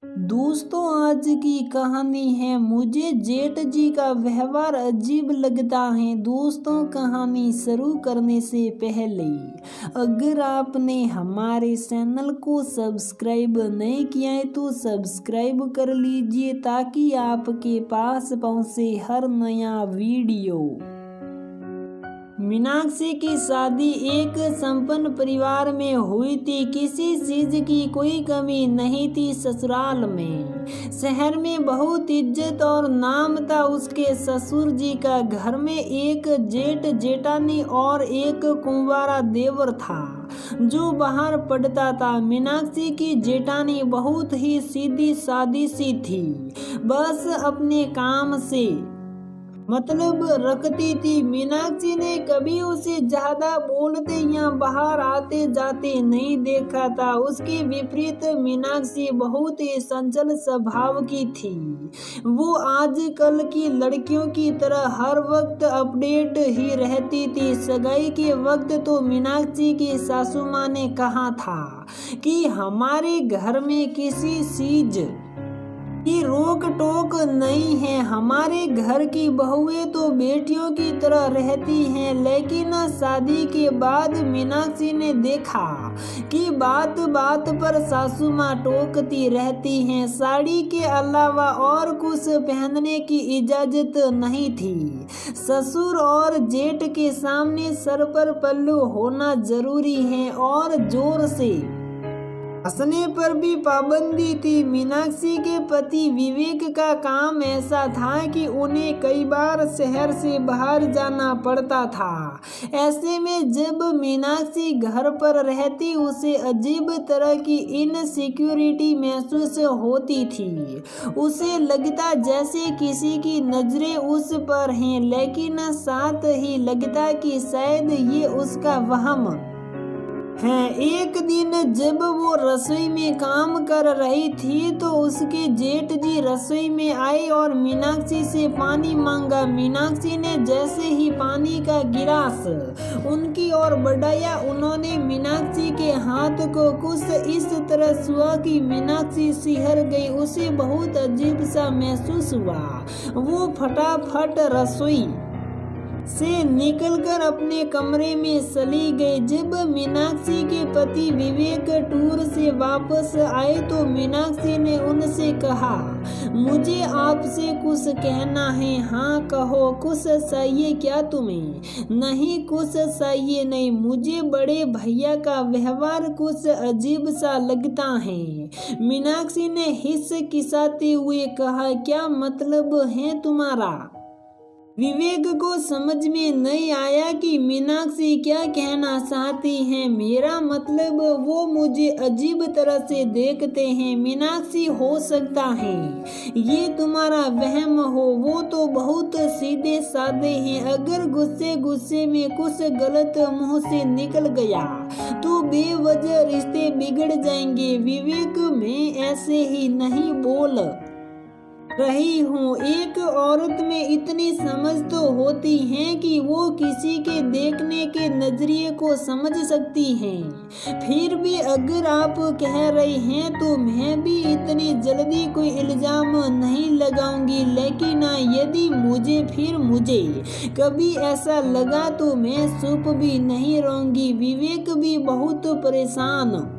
दोस्तों, आज की कहानी है मुझे जेठ जी का व्यवहार अजीब लगता है। दोस्तों, कहानी शुरू करने से पहले अगर आपने हमारे चैनल को सब्सक्राइब नहीं किया है तो सब्सक्राइब कर लीजिए ताकि आपके पास पहुंचे हर नया वीडियो। मीनाक्षी की शादी एक संपन्न परिवार में हुई थी। किसी चीज की कोई कमी नहीं थी। ससुराल में शहर में बहुत इज्जत और नाम था उसके ससुर जी का। घर में एक जेठ जेठानी और एक कुंवारा देवर था जो बाहर पढ़ता था। मीनाक्षी की जेठानी बहुत ही सीधी सादी सी थी, बस अपने काम से मतलब रखती थी। मीनाक्षी ने कभी उसे ज्यादा बोलते या बाहर आते जाते नहीं देखा था। उसके विपरीत मीनाक्षी बहुत ही चंचल स्वभाव की थी। वो आजकल की लड़कियों की तरह हर वक्त अपडेट ही रहती थी। सगाई के वक्त तो मीनाक्षी की सासू माँ ने कहा था कि हमारे घर में किसी चीज की रोक टोक नहीं है। हमारे घर की बहुएं तो बेटियों की तरह रहती हैं। लेकिन शादी के बाद मीनाक्षी ने देखा कि बात बात पर सासू माँ टोकती रहती हैं। साड़ी के अलावा और कुछ पहनने की इजाजत नहीं थी। ससुर और जेठ के सामने सर पर पल्लू होना जरूरी है और जोर से हंसने पर भी पाबंदी थी। मीनाक्षी के पति विवेक का काम ऐसा था कि उन्हें कई बार शहर से बाहर जाना पड़ता था। ऐसे में जब मीनाक्षी घर पर रहती उसे अजीब तरह की इनसिक्योरिटी महसूस होती थी। उसे लगता जैसे किसी की नजरें उस पर हैं, लेकिन साथ ही लगता कि शायद ये उसका वहम है। एक दिन जब वो रसोई में काम कर रही थी तो उसके जेठ जी रसोई में आए और मीनाक्षी से पानी मांगा। मीनाक्षी ने जैसे ही पानी का गिलास उनकी ओर बढ़ाया, उन्होंने मीनाक्षी के हाथ को कुछ इस तरह छुआ कि मीनाक्षी सिहर गई। उसे बहुत अजीब सा महसूस हुआ। वो फटाफट रसोई से निकलकर अपने कमरे में चली गई। जब मीनाक्षी के पति विवेक टूर से वापस आए तो मीनाक्षी ने उनसे कहा, मुझे आपसे कुछ कहना है। हाँ कहो, कुछ चाहिए क्या तुम्हें? नहीं कुछ चाहिए नहीं, मुझे बड़े भैया का व्यवहार कुछ अजीब सा लगता है। मीनाक्षी ने हिचकिचाते हुए कहा, क्या मतलब है तुम्हारा? विवेक को समझ में नहीं आया कि मीनाक्षी क्या कहना चाहती हैं। मेरा मतलब वो मुझे अजीब तरह से देखते हैं। मीनाक्षी, हो सकता है ये तुम्हारा वहम हो, वो तो बहुत सीधे साधे हैं। अगर गुस्से गुस्से में कुछ गलत मुंह से निकल गया तो बेवजह रिश्ते बिगड़ जाएंगे। विवेक, मैं ऐसे ही नहीं बोल रही हूँ। एक औरत में इतनी समझ तो होती है कि वो किसी के देखने के नजरिए को समझ सकती है। फिर भी अगर आप कह रहे हैं तो मैं भी इतनी जल्दी कोई इल्जाम नहीं लगाऊंगी। लेकिन यदि मुझे कभी ऐसा लगा तो मैं चुप भी नहीं रहूंगी। विवेक भी बहुत परेशान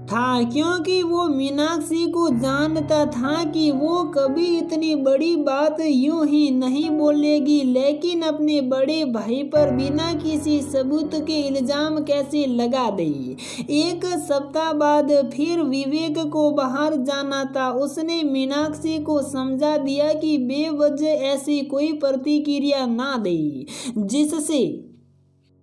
था क्योंकि वो मीनाक्षी को जानता था कि वो कभी इतनी बड़ी बात यूं ही नहीं बोलेगी। लेकिन अपने बड़े भाई पर बिना किसी सबूत के इल्जाम कैसे लगा दे। एक सप्ताह बाद फिर विवेक को बाहर जाना था। उसने मीनाक्षी को समझा दिया कि बेवजह ऐसी कोई प्रतिक्रिया ना दे जिससे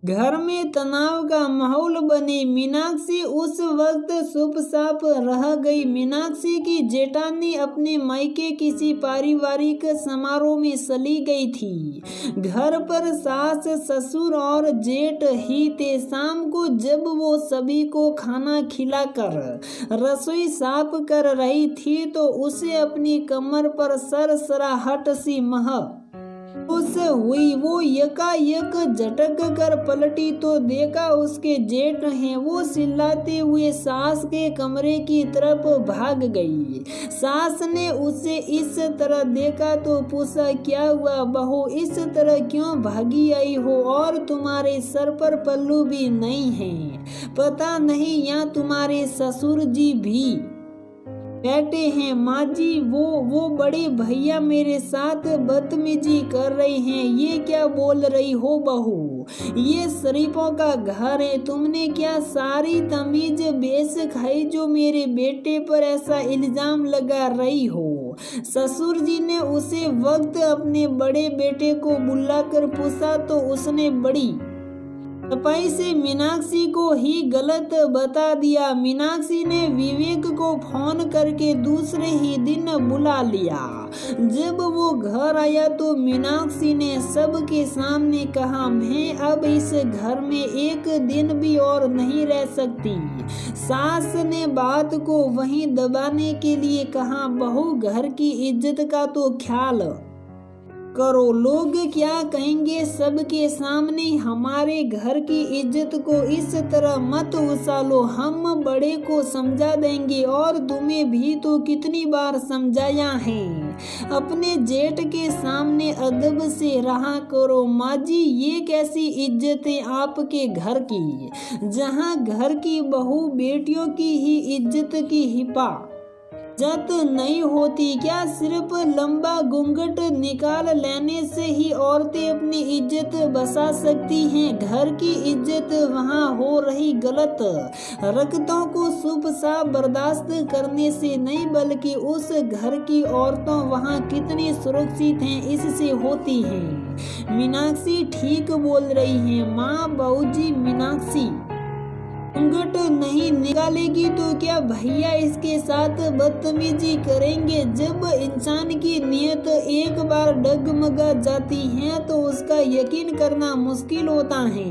घर में तनाव का माहौल बने। मीनाक्षी उस वक्त चुपचाप रह गई। मीनाक्षी की जेठानी अपने मायके किसी पारिवारिक समारोह में चली गई थी। घर पर सास ससुर और जेठ ही थे। शाम को जब वो सभी को खाना खिलाकर रसोई साफ कर रही थी तो उसे अपनी कमर पर सरसराहट सी उस हुई। वो यकायक झटक कर पलटी तो देखा उसके जेठ हैं। वो चिल्लाते हुए सास के कमरे की तरफ भाग गई। सास ने उसे इस तरह देखा तो पूछा, क्या हुआ बहू, इस तरह क्यों भागी आई हो और तुम्हारे सर पर पल्लू भी नहीं है? पता नहीं यहाँ तुम्हारे ससुर जी भी बैठे हैं। माँ जी, वो बड़े भैया मेरे साथ बदतमीजी कर रहे हैं। ये क्या बोल रही हो बहू, ये शरीफों का घर है। तुमने क्या सारी तमीज बेस खाई जो मेरे बेटे पर ऐसा इल्जाम लगा रही हो? ससुर जी ने उसे वक्त अपने बड़े बेटे को बुलाकर पूछा तो उसने बड़ी सफाई से मीनाक्षी को ही गलत बता दिया। मीनाक्षी ने विवेक को फोन करके दूसरे ही दिन बुला लिया। जब वो घर आया तो मीनाक्षी ने सबके सामने कहा, मैं अब इस घर में एक दिन भी और नहीं रह सकती। सास ने बात को वहीं दबाने के लिए कहा, बहू घर की इज्जत का तो ख्याल करो, लोग क्या कहेंगे सबके सामने। हमारे घर की इज्जत को इस तरह मत उछालो, हम बड़े को समझा देंगे और तुम्हें भी तो कितनी बार समझाया है। अपने जेठ के सामने अदब से रहा करो। माँ जी, ये कैसी इज्जत है आपके घर की, जहाँ घर की बहू बेटियों की ही इज्जत की हिफाजत नहीं होती क्या? सिर्फ लंबा घूंघट निकाल लेने से ही औरतें अपनी इज्जत बचा सकती हैं। घर की इज्जत वहाँ हो रही गलत हरकतों को चुप साफ बर्दाश्त करने से नहीं, बल्कि उस घर की औरतों वहाँ कितनी सुरक्षित हैं इससे होती हैं। मीनाक्षी ठीक बोल रही है माँ। बाबूजी, मीनाक्षी घूंघट नहीं निकालेगी तो क्या भैया इसके साथ बदतमीजी करेंगे? जब इंसान की नीयत एक बार डगमगा जाती है तो उसका यकीन करना मुश्किल होता है।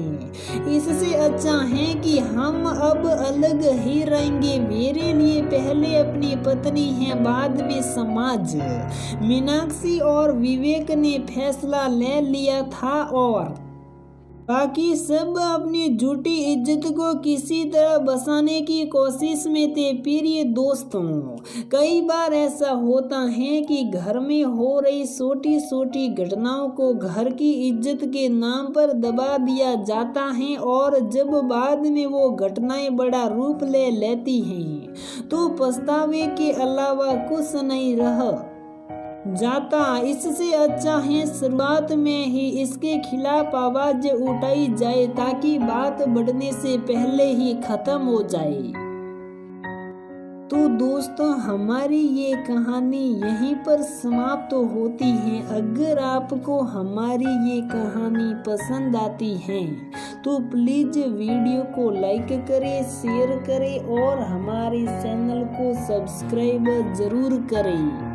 इससे अच्छा है कि हम अब अलग ही रहेंगे। मेरे लिए पहले अपनी पत्नी है, बाद में समाज। मीनाक्षी और विवेक ने फैसला ले लिया था और बाकी सब अपनी झूठी इज्जत को किसी तरह बचाने की कोशिश में थे। प्रिय दोस्तों, कई बार ऐसा होता है कि घर में हो रही छोटी छोटी घटनाओं को घर की इज्जत के नाम पर दबा दिया जाता है और जब बाद में वो घटनाएं बड़ा रूप ले लेती हैं तो पछतावे के अलावा कुछ नहीं रह जाता। इससे अच्छा है शुरुआत में ही इसके खिलाफ आवाज उठाई जाए ताकि बात बढ़ने से पहले ही खत्म हो जाए। तो दोस्तों, हमारी ये कहानी यहीं पर समाप्त होती है। अगर आपको हमारी ये कहानी पसंद आती है तो प्लीज वीडियो को लाइक करें, शेयर करें और हमारे चैनल को सब्सक्राइब जरूर करें।